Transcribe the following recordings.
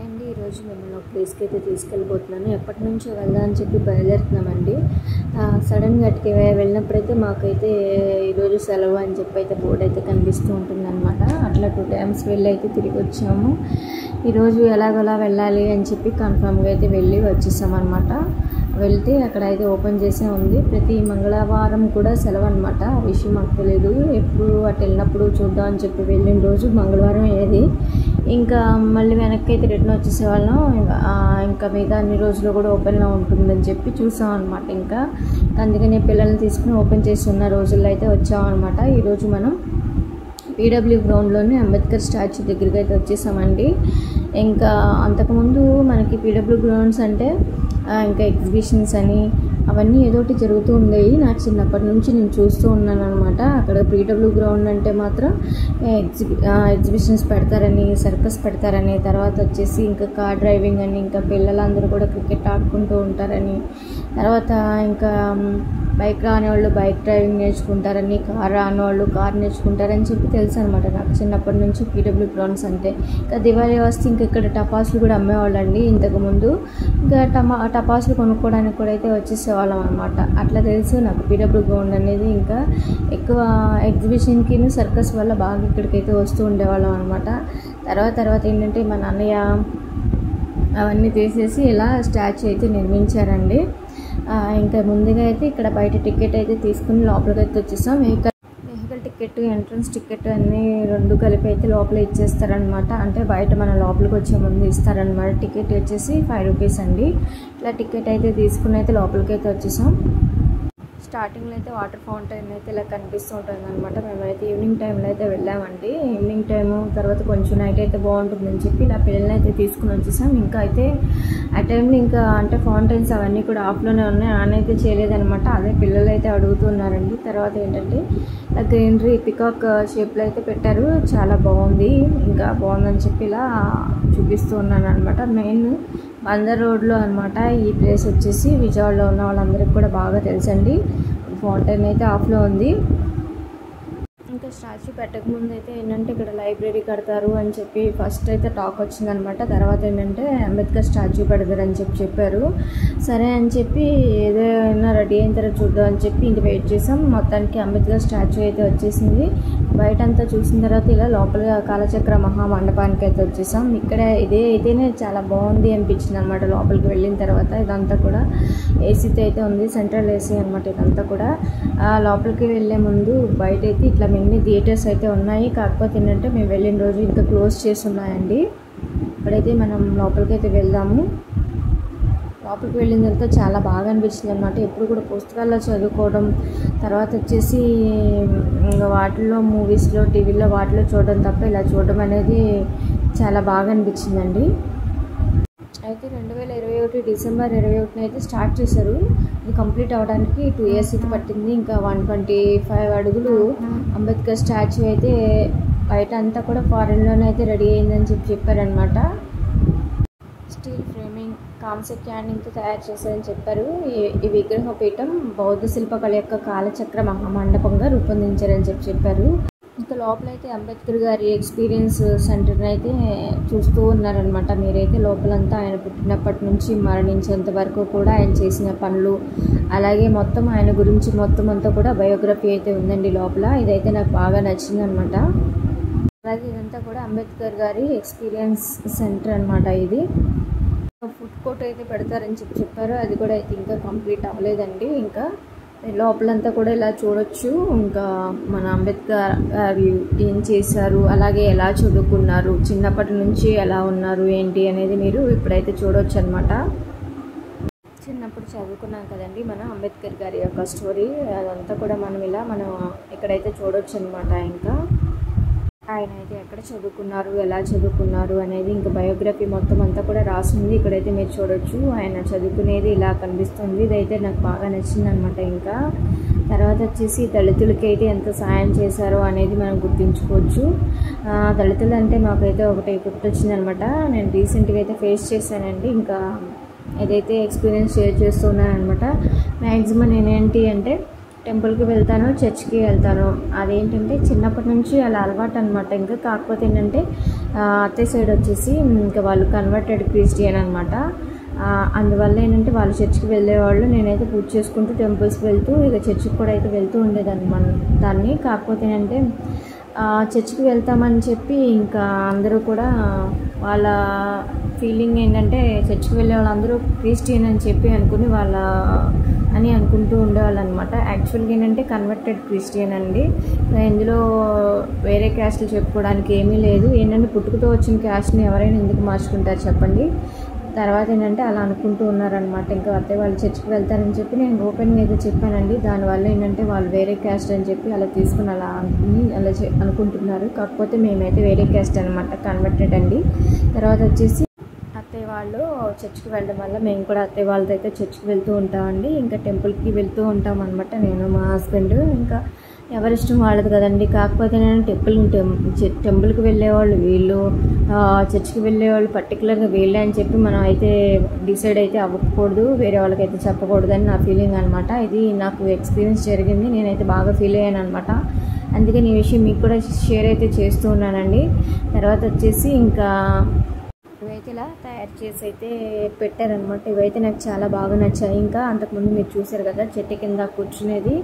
అండి, ఈరోజు మిమ్మల్ని ఒక ప్లేస్కి అయితే తీసుకెళ్ళిపోతున్నాను. ఎప్పటి నుంచో వెళ్దాం అని చెప్పి బయలుదేరుతున్నామండి. సడన్గా అటుకి వెళ్ళినప్పుడైతే మాకైతే ఈరోజు సెలవు అని చెప్పి అయితే బోర్డు అయితే కనిపిస్తూ ఉంటుందన్నమాట. అట్లా 2 times వెళ్ళి అయితే తిరిగి వచ్చాము. ఈరోజు ఎలాగోలా వెళ్ళాలి అని చెప్పి కన్ఫామ్గా అయితే వెళ్ళి వచ్చేసామన్నమాట. వెళ్తే అక్కడ అయితే ఓపెన్ చేసే ఉంది. ప్రతి మంగళవారం కూడా సెలవు అనమాట. ఆ విషయం మాకు తెలియదు. ఎప్పుడు అటు వెళ్ళినప్పుడు చూద్దాం అని చెప్పి వెళ్ళిన రోజు మంగళవారం ఏది, ఇంకా మళ్ళీ వెనక్కి అయితే రిటర్న్ వచ్చేసేవాళ్ళం. ఇంకా మిగతా అన్ని రోజులు కూడా ఓపెన్లో ఉంటుందని చెప్పి చూసాం అనమాట. ఇంకా అందుకని పిల్లల్ని తీసుకుని ఓపెన్ చేసి ఉన్న రోజుల్లో అయితే వచ్చామన్నమాట. ఈరోజు మనం పీడబ్ల్యూ గ్రౌండ్లోనే అంబేద్కర్ స్టాచ్యూ దగ్గరికి అయితే వచ్చేసామండి. ఇంకా అంతకుముందు మనకి పీడబ్ల్యూ గ్రౌండ్స్ అంటే ఇంకా ఎగ్జిబిషన్స్ అని అవన్నీ ఏదో ఒకటి జరుగుతూ ఉండేవి. నాకు చిన్నప్పటి నుంచి నేను చూస్తూ ఉన్నాను అనమాట. అక్కడ పీడబ్ల్యూ గ్రౌండ్ అంటే మాత్రం ఎగ్జిబిషన్స్ పెడతారని, సర్కస్ పెడతారని, తర్వాత వచ్చేసి ఇంకా కార్ డ్రైవింగ్ అని, ఇంకా పిల్లలందరూ కూడా క్రికెట్ ఆడుకుంటూ ఉంటారని, తర్వాత ఇంకా బైక్ రాని వాళ్ళు బైక్ డ్రైవింగ్ నేర్చుకుంటారని, కార్ రాని వాళ్ళు కార్ నేర్చుకుంటారని చెప్పి తెలుసు అనమాట నాకు చిన్నప్పటి నుంచి పీడబ్ల్యూ గ్రౌండ్స్ అంటే. ఇంకా దివాళీ వస్తే ఇంక ఇక్కడ టపాసులు కూడా అమ్మేవాళ్ళు అండి ఇంతకుముందు. ఇంకా టపాసులు కొనుక్కోవడానికి కూడా అయితే వచ్చేసేవాళ్ళం అనమాట. అట్లా తెలుసు నాకు పీడబ్ల్యూ గ్రౌండ్ అనేది. ఇంకా ఎక్కువ ఎగ్జిబిషన్కి సర్కస్ వల్ల బాగా ఇక్కడికైతే వస్తూ ఉండేవాళ్ళం అనమాట. తర్వాత ఏంటంటే మా నాన్నయ్య అవన్నీ తీసేసి ఇలా స్టాచ్యూ అయితే నిర్మించారండి. ఇంకా ముందుగా అయితే ఇక్కడ బయట టికెట్ అయితే తీసుకుని లోపలికి అయితే వచ్చేసాం. వెహికల్ టికెట్, ఎంట్రన్స్ టికెట్ అన్నీ 2 కలిపి అయితే లోపల ఇచ్చేస్తారనమాట. అంటే బయట మన లోపలికి వచ్చే ముందు ఇస్తారనమాట. టికెట్ వచ్చేసి 5 రూపీస్ అండి. ఇట్లా టికెట్ అయితే తీసుకుని అయితే లోపలికి అయితే వచ్చేసాం. స్టార్టింగ్లో అయితే వాటర్ ఫౌంటైన్ అయితే ఇలా కనిపిస్తూ ఉంటుంది అనమాట. మేమైతే ఈవినింగ్ టైంలో అయితే వెళ్ళామండి. ఈవినింగ్ టైము తర్వాత కొంచెం నైట్ అయితే బాగుంటుందని చెప్పి ఇలా పిల్లల్ని అయితే తీసుకుని వచ్చేసాం. ఇంకా అయితే ఆ టైంలో ఇంకా అంటే ఫౌంటైన్స్ అవన్నీ కూడా ఆఫ్లోనే ఉన్నాయి, ఆన్ అయితే చేయలేదనమాట. అదే పిల్లలు అయితే అడుగుతున్నారండి. తర్వాత ఏంటంటే గ్రీనరీ పికాక్ షేప్లో అయితే పెట్టారు, చాలా బాగుంది. ఇంకా బాగుందని చెప్పి ఇలా చూపిస్తూ ఉన్నాను అనమాట. మెయిన్ బందర్ రోడ్లో అనమాట ఈ ప్లేస్ వచ్చేసి. విజయవాడలో ఉన్న వాళ్ళందరికీ కూడా బాగా తెలుసండి. ఫౌంటైన్ అయితే ఆఫ్లో ఉంది. ఇంకా స్టాచ్యూ పెట్టకముందు అయితే ఏంటంటే ఇక్కడ లైబ్రరీ కడతారు అని చెప్పి ఫస్ట్ అయితే టాక్ వచ్చిందనమాట. తర్వాత ఏంటంటే అంబేద్కర్ స్టాచ్యూ పెడతారని చెప్పారు. సరే అని చెప్పి ఏదైనా రెడీ అయిన తర్వాత చూద్దాం అని చెప్పి ఇంక వెయిట్ చేసాం. మొత్తానికి అంబేద్కర్ స్టాచ్యూ అయితే వచ్చేసింది. బయట అంతా చూసిన తర్వాత ఇలా లోపల కాలచక్ర మహామండపానికి అయితే వచ్చేసాం. ఇక్కడ అయితేనే చాలా బాగుంది అనిపించింది అనమాట. లోపలికి వెళ్ళిన తర్వాత ఇదంతా కూడా ఏసీతో అయితే ఉంది, సెంట్రల్ ఏసీ అనమాట ఇదంతా కూడా. లోపలికి వెళ్ళే ముందు బయట అయితే ఇట్లా మినీ థియేటర్స్ అయితే ఉన్నాయి. కాకపోతే ఏంటంటే మేము వెళ్ళిన రోజు ఇంకా క్లోజ్ చేసి ఉన్నాయండి. ఇప్పుడైతే మనం లోపలికి అయితే వెళ్దాము. లోపలికి వెళ్ళిన తర్వాత చాలా బాగా అనిపించింది అనమాట. ఎప్పుడు కూడా పుస్తకాల్లో చదువుకోవడం, తర్వాత వచ్చేసి ఇంకా వాటిల్లో మూవీస్లో, టీవీలో వాటిలో చూడడం తప్ప ఇలా చూడడం అనేది చాలా బాగా అనిపించిందండి. అయితే 2021 డిసెంబర్ 21 అయితే స్టార్ట్ చేశారు. ఇది కంప్లీట్ అవ్వడానికి 2 years అయితే పట్టింది. ఇంకా 125 అడుగులు అంబేద్కర్ స్టాచ్యూ అయితే బయట అంతా కూడా ఫారెన్లోనే అయితే రెడీ అయిందని చెప్పారనమాట. స్టీల్ ఫ్రేమింగ్, కాంస్య క్యానింగ్తో తయారు చేశారని చెప్పారు. ఈ విగ్రహపీఠం బౌద్ధ శిల్పకళ యొక్క కాలచక్ర మహామండపంగా రూపొందించారని చెప్పారు. ఇంకా లోపలైతే అంబేద్కర్ గారి ఎక్స్పీరియన్స్ సెంటర్ని అయితే చూస్తూ ఉన్నారనమాట. మీరైతే లోపలంతా ఆయన పుట్టినప్పటి నుంచి మరణించేంత వరకు కూడా ఆయన చేసిన పనులు, అలాగే మొత్తం ఆయన గురించి మొత్తం అంతా కూడా బయోగ్రఫీ అయితే ఉందండి లోపల. ఇదైతే నాకు బాగా నచ్చిందనమాట. అలాగే ఇదంతా కూడా అంబేద్కర్ గారి ఎక్స్పీరియన్స్ సెంటర్ అనమాట. ఇది ఫుడ్ కోర్ట్ అయితే పెడతారని చెప్పారు. అది కూడా అయితే ఇంకా కంప్లీట్ అవ్వలేదండి. ఇంకా లోపలంతా కూడా ఇలా చూడొచ్చు. ఇంకా మన అంబేద్కర్ గారు ఏం చేశారు, అలాగే ఎలా చదువుకున్నారు, చిన్నప్పటి నుంచి ఎలా ఉన్నారు ఏంటి అనేది మీరు ఇప్పుడైతే చూడొచ్చు అనమాట. చిన్నప్పుడు చదువుకున్నాం కదండి మన అంబేద్కర్ గారి యొక్క స్టోరీ, అదంతా కూడా మనం ఇక్కడైతే చూడొచ్చు అనమాట. ఇంకా ఆయన అయితే ఎక్కడ చదువుకున్నారు, ఎలా చదువుకున్నారు అనేది ఇంకా బయోగ్రఫీ మొత్తం అంతా కూడా రాసింది. ఇక్కడైతే మీరు చూడొచ్చు. ఆయన చదువుకునేది ఇలా కనిపిస్తుంది. ఇదైతే నాకు బాగా నచ్చింది అనమాట. ఇంకా తర్వాత వచ్చేసి దళితులకి అయితే ఎంత సాయం చేశారో అనేది మనం గుర్తించుకోవచ్చు. దళితులు అంటే మాకైతే ఒకటి గుర్తొచ్చింది అనమాట. నేను రీసెంట్గా అయితే ఫేస్ చేశానండి. ఇంకా ఏదైతే ఎక్స్పీరియన్స్ షేర్ చేస్తున్నాను అనమాట. మ్యాక్సిమం నేనేంటి అంటే టెంపుల్కి వెళ్తాను, చర్చ్కి వెళ్తాను. అదేంటంటే చిన్నప్పటి నుంచి అలా అలవాటు అనమాట. ఇంకా కాకపోతే ఏంటంటే అత్తయ్య సైడ్ వచ్చేసి ఇంకా వాళ్ళు కన్వర్టెడ్ క్రిస్టియన్ అనమాట. అందువల్ల ఏంటంటే వాళ్ళు చర్చికి వెళ్ళేవాళ్ళు. నేనైతే పూజ చేసుకుంటూ టెంపుల్స్కి వెళ్తూ ఇక చర్చికి కూడా అయితే వెళ్తూ ఉండేదాన్ని దాన్ని. కాకపోతే ఏంటంటే చర్చికి వెళ్తామని చెప్పి ఇంకా అందరూ కూడా వాళ్ళ ఫీలింగ్ ఏంటంటే చర్చికి వెళ్ళే వాళ్ళందరూ క్రిస్టియన్ అని చెప్పి అనుకుంటూ ఉండేవాళ్ళు అనమాట. యాక్చువల్గా ఏంటంటే కన్వర్టెడ్ క్రిస్టియన్ అండి. ఇందులో వేరే క్యాస్ట్లు చెప్పుకోవడానికి ఏమీ లేదు. ఏంటంటే పుట్టుకతో వచ్చిన క్యాస్ట్ని ఎవరైనా ఎందుకు మార్చుకుంటారు చెప్పండి. తర్వాత ఏంటంటే అలా అనుకుంటూ ఉన్నారనమాట. ఇంకా అత్తయ్య వాళ్ళు చర్చికి వెళ్తారని చెప్పి నేను ఓపెన్గా అయితే చెప్పానండి. దానివల్ల ఏంటంటే వాళ్ళు వేరే క్యాస్ట్ అని చెప్పి అలా తీసుకుని అలా అనుకుంటున్నారు. కాకపోతే మేమైతే వేరే క్యాస్ట్ అనమాట, కన్వర్టెడ్ అండి. తర్వాత వచ్చేసి అత్తయ్య వాళ్ళు చర్చికి వెళ్ళడం వల్ల మేము కూడా అత్తయ్య వాళ్ళతో అయితే చర్చికి వెళ్తూ ఉంటామండి. ఇంకా టెంపుల్కి వెళ్తూ ఉంటాం అనమాట, నేను మా హస్బెండ్. ఇంకా ఎవరిష్టం వాళ్ళది కదండి. కాకపోతే నేను టెంపుల్కి వెళ్ళేవాళ్ళు వీళ్ళు, చర్చికి వెళ్ళేవాళ్ళు పర్టికులర్గా వీళ్ళే అని చెప్పి మనం అయితే డిసైడ్ అయితే అవ్వకూడదు, వేరే వాళ్ళకైతే చెప్పకూడదు అని నా ఫీలింగ్ అనమాట. ఇది నాకు ఎక్స్పీరియన్స్ జరిగింది, నేనైతే బాగా ఫీల్ అయ్యాను అనమాట. అందుకని ఈ విషయం మీకు కూడా షేర్ అయితే చేస్తూ ఉన్నానండి. తర్వాత వచ్చేసి ఇంకా ఇవైతే ఇలా తయారు చేసి అయితే పెట్టారనమాట. ఇవైతే నాకు చాలా బాగా నచ్చాయి. ఇంకా అంతకుముందు మీరు చూసారు కదా చెట్టు కింద కూర్చునేది,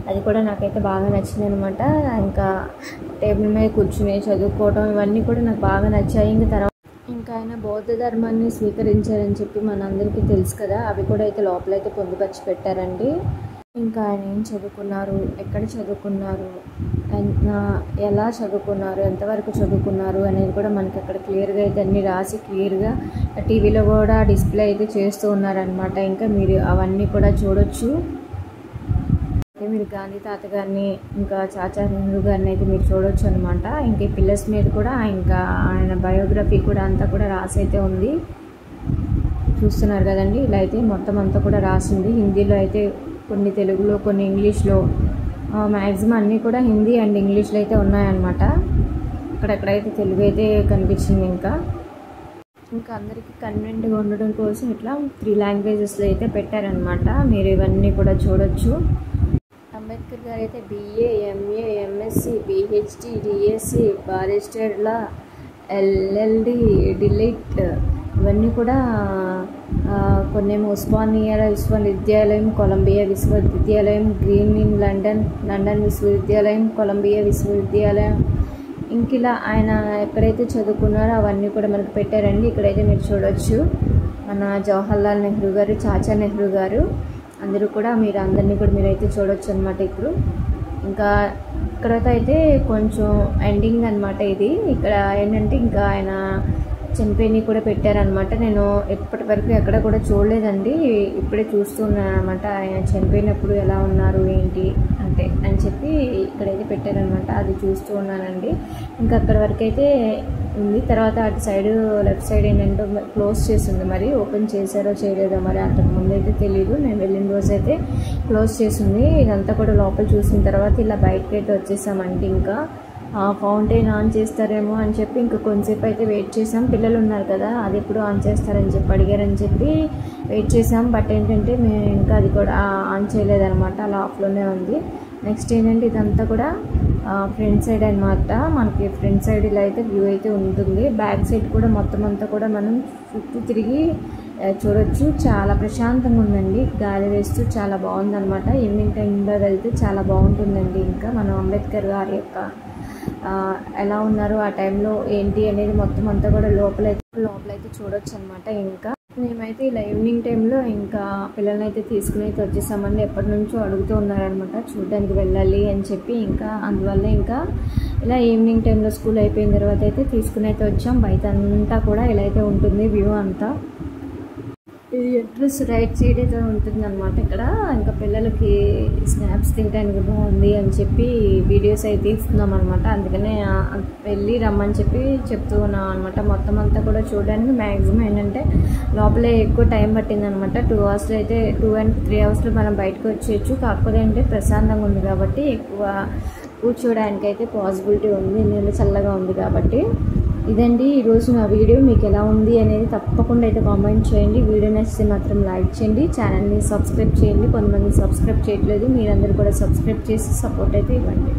అది కూడా నాకైతే బాగా నచ్చింది అనమాట. ఇంకా టేబుల్ మీద కూర్చుని చదువుకోవడం ఇవన్నీ కూడా నాకు బాగా నచ్చాయి. ఇంకా ఆయన బౌద్ధ ధర్మాన్ని స్వీకరించారని చెప్పి మనందరికీ తెలుసు కదా, అవి కూడా అయితే లోపలైతే పొందుపరిచి పెట్టారండి. ఇంకా ఆయన ఏం చదువుకున్నారు, ఎక్కడ చదువుకున్నారు, ఎలా చదువుకున్నారు, ఎంతవరకు చదువుకున్నారు అనేది కూడా మనకి అక్కడ క్లియర్గా అయితే అన్నీ రాసి క్లియర్గా టీవీలో కూడా డిస్ప్లే అయితే చేస్తూ ఉన్నారనమాట. ఇంకా మీరు అవన్నీ కూడా చూడొచ్చు. మీరు గాంధీ తాత గారిని ఇంకా చాచా నెహ్రూ గారిని అయితే మీరు చూడొచ్చు అనమాట. ఇంకా ఈ పిల్లర్స్ మీద కూడా ఇంకా ఆయన బయోగ్రఫీ కూడా అంతా కూడా రాసి అయితే ఉంది, చూస్తున్నారు కదండి. ఇలా అయితే మొత్తం అంతా కూడా రాసింది. హిందీలో అయితే కొన్ని, తెలుగులో కొన్ని, ఇంగ్లీష్లో, మ్యాక్సిమం అన్నీ కూడా హిందీ అండ్ ఇంగ్లీష్లో అయితే ఉన్నాయన్నమాట. అక్కడెక్కడైతే తెలుగు అయితే కనిపించింది. ఇంకా అందరికీ కన్వీనెంట్గా ఉండడం కోసం ఇట్లా 3 లాంగ్వేజెస్లో అయితే పెట్టారనమాట. మీరు ఇవన్నీ కూడా చూడొచ్చు. అంబేద్కర్ గారు అయితే BA, MA, MSc, PhD, DSc, బారిస్టర్లా, LLD, delight ఇవన్నీ కూడా కొన్నేమో ఉస్మానియా విశ్వవిద్యాలయం, కొలంబియా విశ్వవిద్యాలయం, గ్రీన్ ఇన్ లండన్ విశ్వవిద్యాలయం, కొలంబియా విశ్వవిద్యాలయం, ఇంక ఇలా ఆయన ఎక్కడైతే చదువుకున్నారో అవన్నీ కూడా మనకు పెట్టారండి. ఇక్కడైతే మీరు చూడొచ్చు మన జవహర్లాల్ నెహ్రూ గారు, చాచా నెహ్రూ గారు అందరూ కూడా అందరినీ కూడా మీరైతే చూడొచ్చు అనమాట. ఇప్పుడు ఇంకా ఇక్కడైతే కొంచెం ఎండింగ్ అనమాట ఇది. ఇక్కడ ఏంటంటే ఇంకా ఆయన చనిపోయి కూడా పెట్టారనమాట. నేను ఇప్పటి వరకు ఎక్కడ కూడా చూడలేదండి, ఇప్పుడే చూస్తున్నాను అనమాట. ఆయన చనిపోయినప్పుడు ఎలా ఉన్నారు ఏంటి అని చెప్పి ఇక్కడైతే పెట్టారనమాట, అది చూస్తూ ఉన్నానండి. ఇంకా అక్కడ వరకు అయితే ఉంది. తర్వాత అటు సైడ్ లెఫ్ట్ సైడ్ ఏంటంటే క్లోజ్ చేసింది, మరి ఓపెన్ చేశారో చేయలేదో మరి అంతకుముందు అయితే తెలీదు. నేను వెళ్ళిన రోజు అయితే క్లోజ్ చేసింది. ఇదంతా కూడా లోపల చూసిన తర్వాత ఇలా బయటకి అయితే వచ్చేసామండి. ఇంకా ఫౌంటైన్ ఆన్ చేస్తారేమో అని చెప్పి ఇంకా కొంచెంసేపు అయితే వెయిట్ చేసాం. పిల్లలు ఉన్నారు కదా, అది ఎప్పుడు ఆన్ చేస్తారని చెప్పి అడిగారని చెప్పి వెయిట్ చేసాం. బట్ ఏంటంటే మేము ఇంకా అది కూడా ఆన్ చేయలేదన్నమాట, అలా ఆఫ్లోనే ఉంది. నెక్స్ట్ ఏంటంటే ఇదంతా కూడా ఫ్రంట్ సైడ్ అనమాట. మనకి ఫ్రంట్ సైడ్ ఇలా అయితే వ్యూ అయితే ఉంటుంది. బ్యాక్ సైడ్ కూడా మొత్తం అంతా కూడా మనం చుట్టూ తిరిగి చూడొచ్చు. చాలా ప్రశాంతంగా ఉందండి, గాలి వేస్తూ చాలా బాగుందన్నమాట. ఈవినింగ్ టైంలో వెళ్తే చాలా బాగుంటుందండి. ఇంకా మనం అంబేద్కర్ గారి యొక్క ఎలా ఉన్నారు ఆ టైంలో ఏంటి అనేది మొత్తం అంతా కూడా లోపలైతే చూడొచ్చు అనమాట. ఇంకా మేమైతే ఇలా ఈవినింగ్ టైంలో ఇంకా పిల్లల్ని అయితే తీసుకుని అయితే వచ్చేసామండి. ఎప్పటి నుంచో అడుగుతూ ఉన్నారనమాట చూడడానికి వెళ్ళాలి అని చెప్పి. ఇంకా అందువల్ల ఇంకా ఇలా ఈవినింగ్ టైంలో స్కూల్ అయిపోయిన తర్వాత అయితే తీసుకుని అయితే వచ్చాం. బయట అంతా కూడా ఇలా అయితే ఉంటుంది వ్యూ అంతా. ఇది ఎంట్రన్స్ రైట్ సైడ్ అయితే ఉంటుంది అనమాట. ఇక్కడ ఇంకా పిల్లలకి స్నాప్స్ తినడానికి బాగుంది అని చెప్పి వీడియోస్ అయితే తీస్తున్నాం అనమాట. అందుకనే వెళ్ళి రమ్మని చెప్పి చెప్తూ ఉన్నాం అనమాట. మొత్తం అంతా కూడా చూడడానికి మ్యాక్సిమం ఏంటంటే లోపలే ఎక్కువ టైం పట్టింది అనమాట. 2 అవర్స్లో అయితే 2 and 3 అవర్స్లో మనం బయటకు వచ్చేయచ్చు. కాకపోతే అంటే ప్రశాంతంగా ఉంది కాబట్టి ఎక్కువ కూర్చోడానికి అయితే పాసిబిలిటీ ఉంది, నీళ్ళు చల్లగా ఉంది కాబట్టి. ఇదండి ఈరోజు నా వీడియో. మీకు ఎలా ఉంది అనేది తప్పకుండా అయితే కామెంట్ చేయండి. వీడియో నచ్చితే మాత్రం లైక్ చేయండి, ఛానల్ని సబ్స్క్రైబ్ చేయండి. కొంతమంది సబ్స్క్రైబ్ చేయట్లేదు, మీరందరూ కూడా సబ్స్క్రైబ్ చేసి సపోర్ట్ అయితే ఇవ్వండి.